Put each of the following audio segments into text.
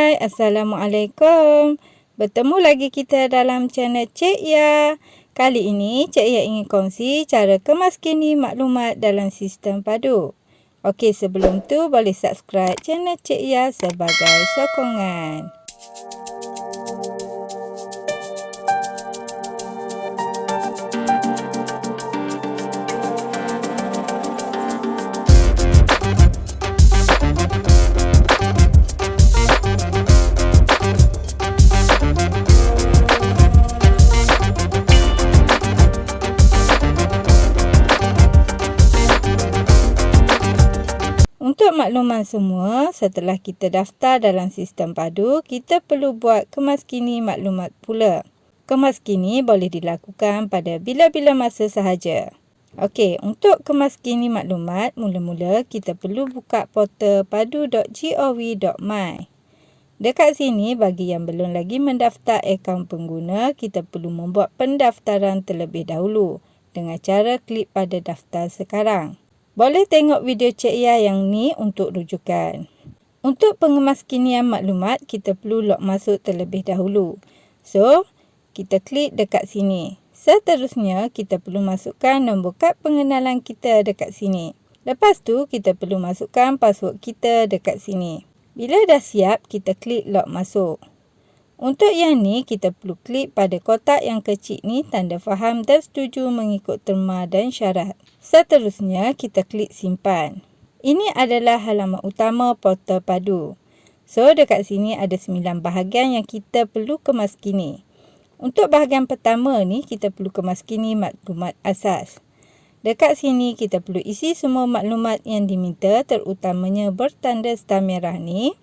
Hai, Assalamualaikum. Bertemu lagi kita dalam channel Cik Ya. Kali ini Cik Ya ingin kongsi cara kemaskini maklumat dalam sistem padu. Okey, sebelum tu boleh subscribe channel Cik Ya sebagai sokongan. Untuk makluman semua, setelah kita daftar dalam sistem padu, kita perlu buat kemaskini maklumat pula. Kemaskini boleh dilakukan pada bila-bila masa sahaja. Okey, untuk kemaskini maklumat, mula-mula kita perlu buka portal padu.gov.my. Dekat sini, bagi yang belum lagi mendaftar akaun pengguna, kita perlu membuat pendaftaran terlebih dahulu dengan cara klik pada daftar sekarang. Boleh tengok video Cik Ya yang ni untuk rujukan. Untuk pengemaskinian maklumat, kita perlu log masuk terlebih dahulu. So, kita klik dekat sini. Seterusnya, kita perlu masukkan nombor kad pengenalan kita dekat sini. Lepas tu, kita perlu masukkan password kita dekat sini. Bila dah siap, kita klik log masuk. Untuk yang ni, kita perlu klik pada kotak yang kecil ni tanda faham dan setuju mengikut terma dan syarat. Seterusnya, kita klik simpan. Ini adalah halaman utama portal padu. So, dekat sini ada 9 bahagian yang kita perlu kemaskini. Untuk bahagian pertama ni, kita perlu kemaskini maklumat asas. Dekat sini, kita perlu isi semua maklumat yang diminta, terutamanya bertanda star merah ni.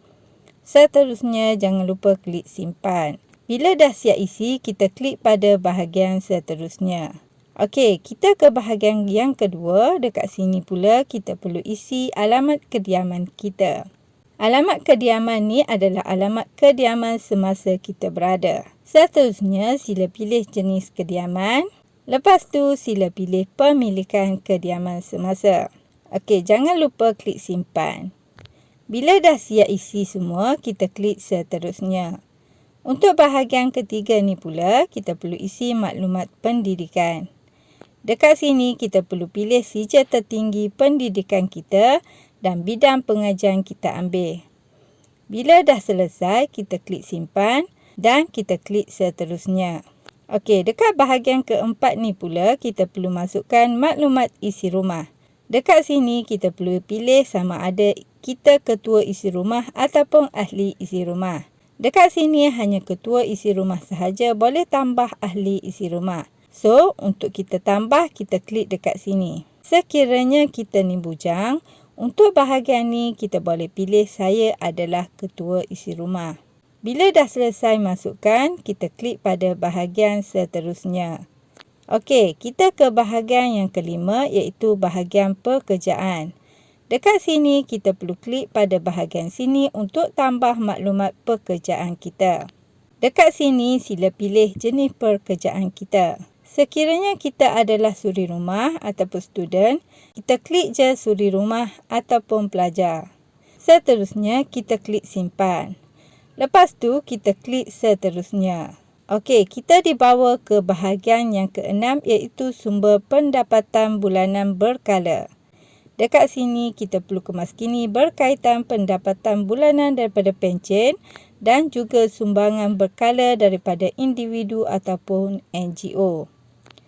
Seterusnya, jangan lupa klik simpan. Bila dah siap isi, kita klik pada bahagian seterusnya. Okey, kita ke bahagian yang kedua. Dekat sini pula, kita perlu isi alamat kediaman kita. Alamat kediaman ni adalah alamat kediaman semasa kita berada. Seterusnya, sila pilih jenis kediaman. Lepas tu, sila pilih pemilikan kediaman semasa. Okey, jangan lupa klik simpan. Bila dah siap isi semua, kita klik seterusnya. Untuk bahagian ketiga ni pula, kita perlu isi maklumat pendidikan. Dekat sini, kita perlu pilih sijil tertinggi pendidikan kita dan bidang pengajian kita ambil. Bila dah selesai, kita klik simpan dan kita klik seterusnya. Okey, dekat bahagian keempat ni pula, kita perlu masukkan maklumat isi rumah. Dekat sini, kita perlu pilih sama ada kita ketua isi rumah ataupun ahli isi rumah. Dekat sini, hanya ketua isi rumah sahaja boleh tambah ahli isi rumah. So, untuk kita tambah, kita klik dekat sini. Sekiranya kita ni bujang, untuk bahagian ni, kita boleh pilih saya adalah ketua isi rumah. Bila dah selesai masukkan, kita klik pada bahagian seterusnya. Okey, kita ke bahagian yang kelima iaitu bahagian pekerjaan. Dekat sini kita perlu klik pada bahagian sini untuk tambah maklumat pekerjaan kita. Dekat sini sila pilih jenis pekerjaan kita. Sekiranya kita adalah suri rumah ataupun student, kita klik je suri rumah ataupun pelajar. Seterusnya kita klik simpan. Lepas tu kita klik seterusnya. Okey, kita dibawa ke bahagian yang keenam iaitu sumber pendapatan bulanan berkala. Dekat sini kita perlu kemaskini berkaitan pendapatan bulanan daripada pencen dan juga sumbangan berkala daripada individu ataupun NGO.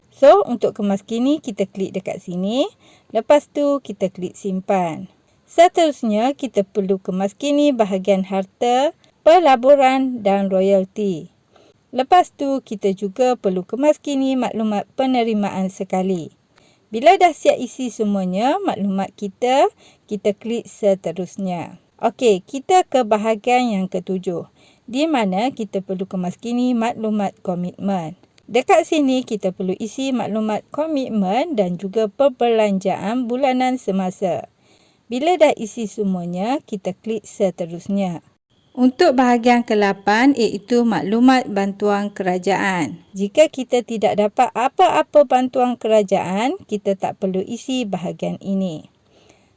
So, untuk kemaskini kita klik dekat sini. Lepas tu kita klik simpan. Seterusnya kita perlu kemaskini bahagian harta, pelaburan dan royalti. Lepas tu, kita juga perlu kemaskini maklumat penerimaan sekali. Bila dah siap isi semuanya, maklumat kita klik seterusnya. Okey, kita ke bahagian yang ketujuh, di mana kita perlu kemaskini maklumat komitmen. Dekat sini, kita perlu isi maklumat komitmen dan juga perbelanjaan bulanan semasa. Bila dah isi semuanya, kita klik seterusnya. Untuk bahagian ke-8 iaitu maklumat bantuan kerajaan. Jika kita tidak dapat apa-apa bantuan kerajaan, kita tak perlu isi bahagian ini.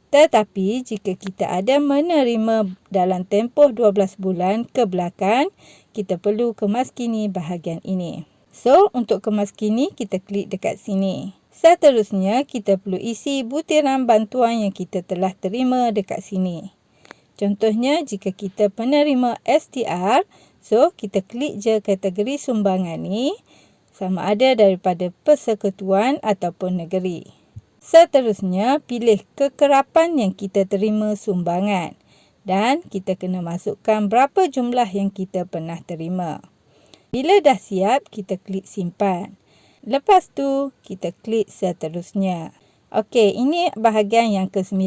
Tetapi jika kita ada menerima dalam tempoh 12 bulan ke belakang, kita perlu kemaskini bahagian ini. So, untuk kemaskini, kita klik dekat sini. Seterusnya, kita perlu isi butiran bantuan yang kita telah terima dekat sini. Contohnya, jika kita penerima STR, so kita klik je kategori sumbangan ni, sama ada daripada persekutuan ataupun negeri. Seterusnya, pilih kekerapan yang kita terima sumbangan dan kita kena masukkan berapa jumlah yang kita pernah terima. Bila dah siap, kita klik simpan. Lepas tu, kita klik seterusnya. Okey, ini bahagian yang ke-9.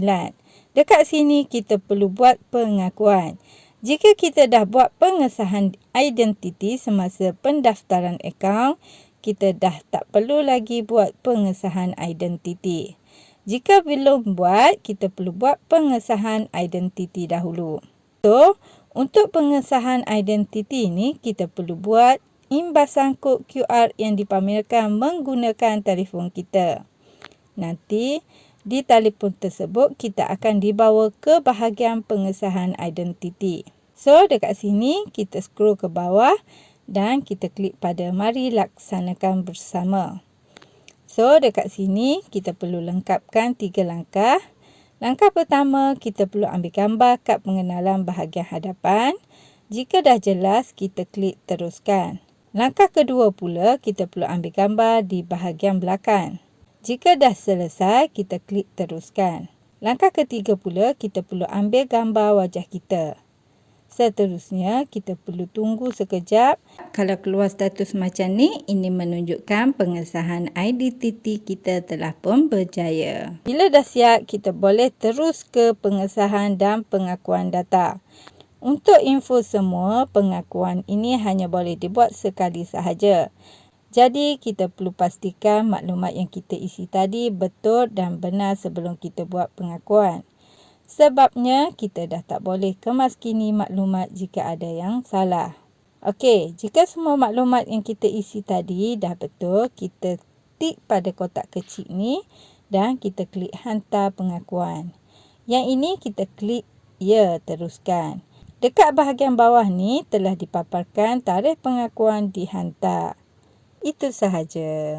Dekat sini, kita perlu buat pengakuan. Jika kita dah buat pengesahan identiti semasa pendaftaran akaun, kita dah tak perlu lagi buat pengesahan identiti. Jika belum buat, kita perlu buat pengesahan identiti dahulu. So, untuk pengesahan identiti ini, kita perlu buat imbasan kod QR yang dipamerkan menggunakan telefon kita. Nanti, di telefon tersebut, kita akan dibawa ke bahagian pengesahan identiti. So, dekat sini, kita scroll ke bawah dan kita klik pada mari laksanakan bersama. So, dekat sini kita perlu lengkapkan 3 langkah. Langkah pertama, kita perlu ambil gambar kad pengenalan bahagian hadapan. Jika dah jelas, kita klik teruskan. Langkah kedua pula, kita perlu ambil gambar di bahagian belakang. Jika dah selesai, kita klik teruskan. Langkah ketiga pula, kita perlu ambil gambar wajah kita. Seterusnya, kita perlu tunggu sekejap. Kalau keluar status macam ni, ini menunjukkan pengesahan identiti kita telah pun berjaya. Bila dah siap, kita boleh terus ke pengesahan dan pengakuan data. Untuk info semua, pengakuan ini hanya boleh dibuat sekali sahaja. Jadi, kita perlu pastikan maklumat yang kita isi tadi betul dan benar sebelum kita buat pengakuan. Sebabnya, kita dah tak boleh kemaskini maklumat jika ada yang salah. Okey, jika semua maklumat yang kita isi tadi dah betul, kita tik pada kotak kecil ni dan kita klik hantar pengakuan. Yang ini kita klik ya, teruskan. Dekat bahagian bawah ni telah dipaparkan tarikh pengakuan dihantar. Itu sahaja.